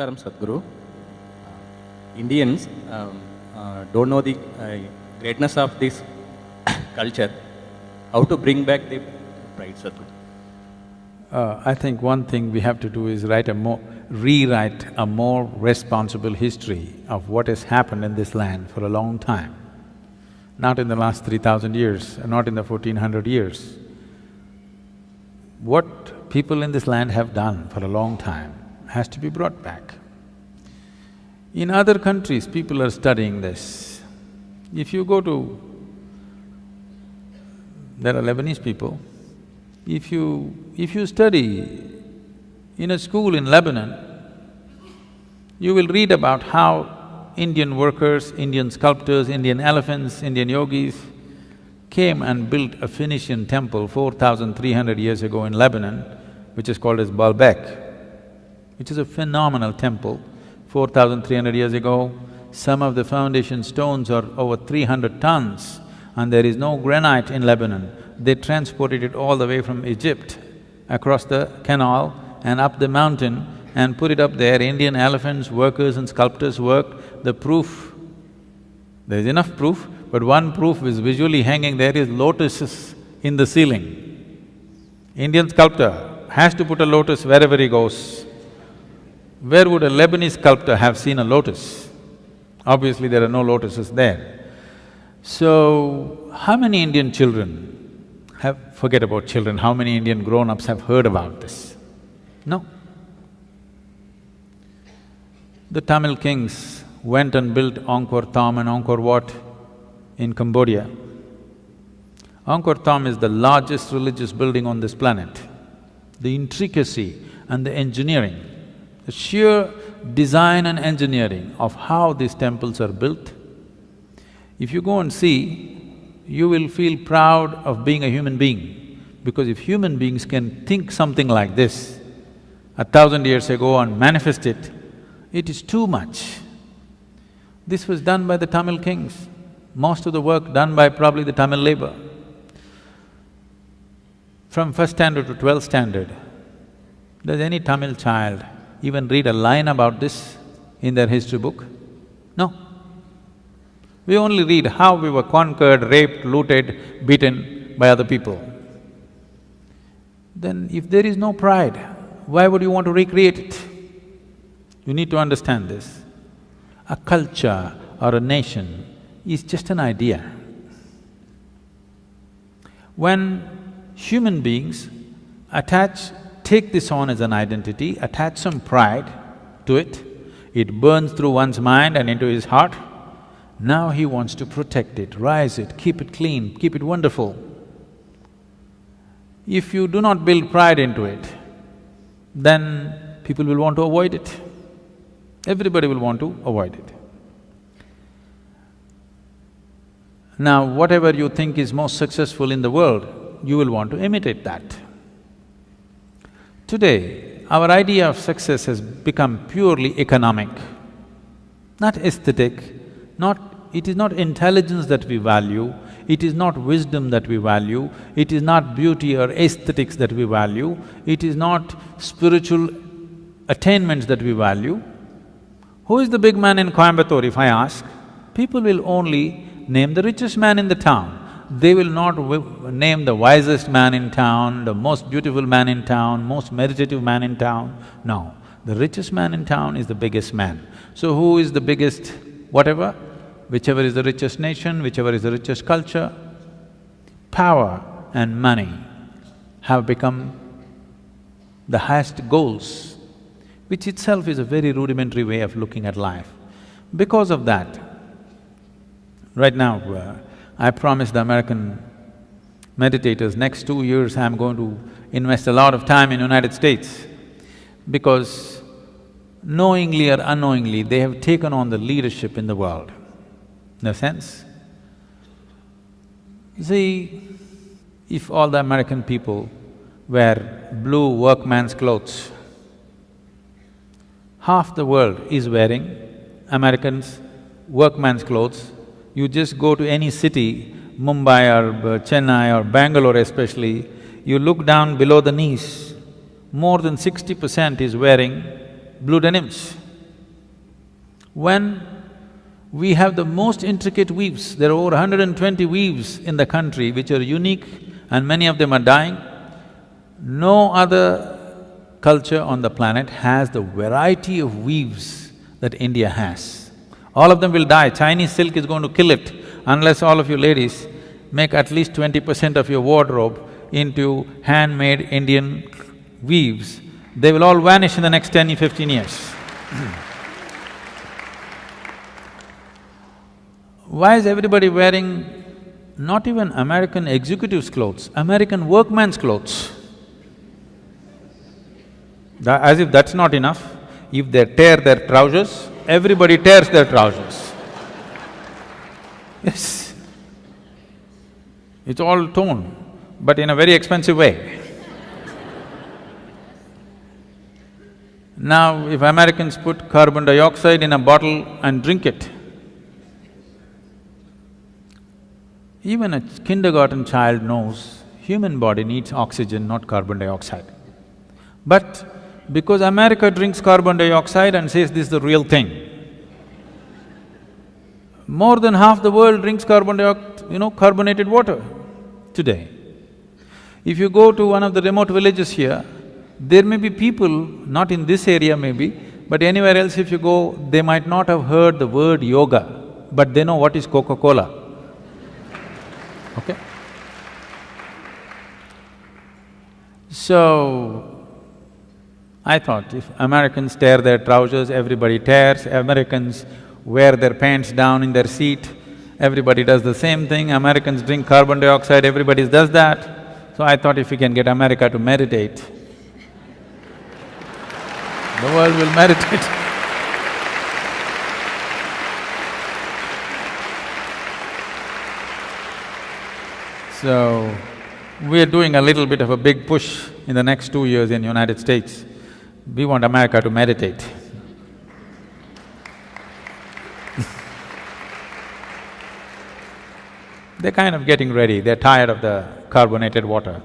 Namaskaram, Sadguru. Indians don't know the greatness of this culture. How to bring back the pride, Sadhguru? I think one thing we have to do is rewrite a more responsible history of what has happened in this land for a long time. Not in the last 3,000 years, not in the 1400 years. What people in this land have done for a long time has to be brought back. In other countries, people are studying this. If you go to… there are Lebanese people, if you study in a school in Lebanon, you will read about how Indian workers, Indian sculptors, Indian elephants, Indian yogis came and built a Phoenician temple 4,300 years ago in Lebanon, which is called as Baalbek, which is a phenomenal temple. 4,300 years ago, some of the foundation stones are over 300 tons and there is no granite in Lebanon. They transported it all the way from Egypt, across the canal and up the mountain and put it up there. Indian elephants, workers and sculptors worked. The proof, there is enough proof, but one proof is visually hanging there is lotuses in the ceiling. Indian sculptor has to put a lotus wherever he goes. Where would a Lebanese sculptor have seen a lotus? Obviously there are no lotuses there. So, how many Indian children forget about children, how many Indian grown-ups have heard about this? No. The Tamil kings went and built Angkor Thom and Angkor Wat in Cambodia. Angkor Thom is the largest religious building on this planet. The intricacy and the engineering, the sheer design and engineering of how these temples are built, if you go and see, you will feel proud of being a human being, because if human beings can think something like this 1,000 years ago and manifest it, it is too much. This was done by the Tamil kings, most of the work done by probably the Tamil labor. From first standard to 12th standard, does any Tamil child even read a line about this in their history book? No. We only read how we were conquered, raped, looted, beaten by other people. Then if there is no pride, why would you want to recreate it? You need to understand this. A culture or a nation is just an idea. When human beings take this on as an identity, attach some pride to it, it burns through one's mind and into his heart. Now he wants to protect it, rise it, keep it clean, keep it wonderful. If you do not build pride into it, then people will want to avoid it. Everybody will want to avoid it. Now, whatever you think is most successful in the world, you will want to imitate that. Today, our idea of success has become purely economic, not aesthetic, it is not intelligence that we value, it is not wisdom that we value, it is not beauty or aesthetics that we value, it is not spiritual attainments that we value. Who is the big man in Coimbatore, if I ask? People will only name the richest man in the town. They will not name the wisest man in town, the most beautiful man in town, most meditative man in town. No, the richest man in town is the biggest man. So who is the biggest whatever? Whichever is the richest nation, whichever is the richest culture, power and money have become the highest goals, which itself is a very rudimentary way of looking at life. Because of that, right now, I promised the American meditators, next 2 years I'm going to invest a lot of time in United States, because knowingly or unknowingly, they have taken on the leadership in the world. In a sense, see, if all the American people wear blue workman's clothes, half the world is wearing Americans' workman's clothes. You just go to any city, Mumbai or Chennai or Bangalore especially, you look down below the knees, more than 60% is wearing blue denims. When we have the most intricate weaves, there are over 120 weaves in the country which are unique and many of them are dying. No other culture on the planet has the variety of weaves that India has. All of them will die. Chinese silk is going to kill it unless all of you ladies make at least 20% of your wardrobe into handmade Indian weaves. They will all vanish in the next 10 or 15 years. Why is everybody wearing not even American executives' clothes, American workman's clothes? As if that's not enough, if they tear their trousers, everybody tears their trousers. Yes. It's all torn, but in a very expensive way. Now, if Americans put carbon dioxide in a bottle and drink it, even a kindergarten child knows human body needs oxygen, not carbon dioxide. But because America drinks carbon dioxide and says this is the real thing, more than half the world drinks carbonated water today. If you go to one of the remote villages here, there may be people, not in this area maybe, but anywhere else if you go, they might not have heard the word yoga, but they know what is Coca-Cola. Okay? So, I thought if Americans tear their trousers, everybody tears, Americans wear their pants down in their seat, everybody does the same thing, Americans drink carbon dioxide, everybody does that. So I thought if we can get America to meditate, the world will meditate. So, we are doing a little bit of a big push in the next 2 years in United States. We want America to meditate. They're kind of getting ready, they're tired of the carbonated water.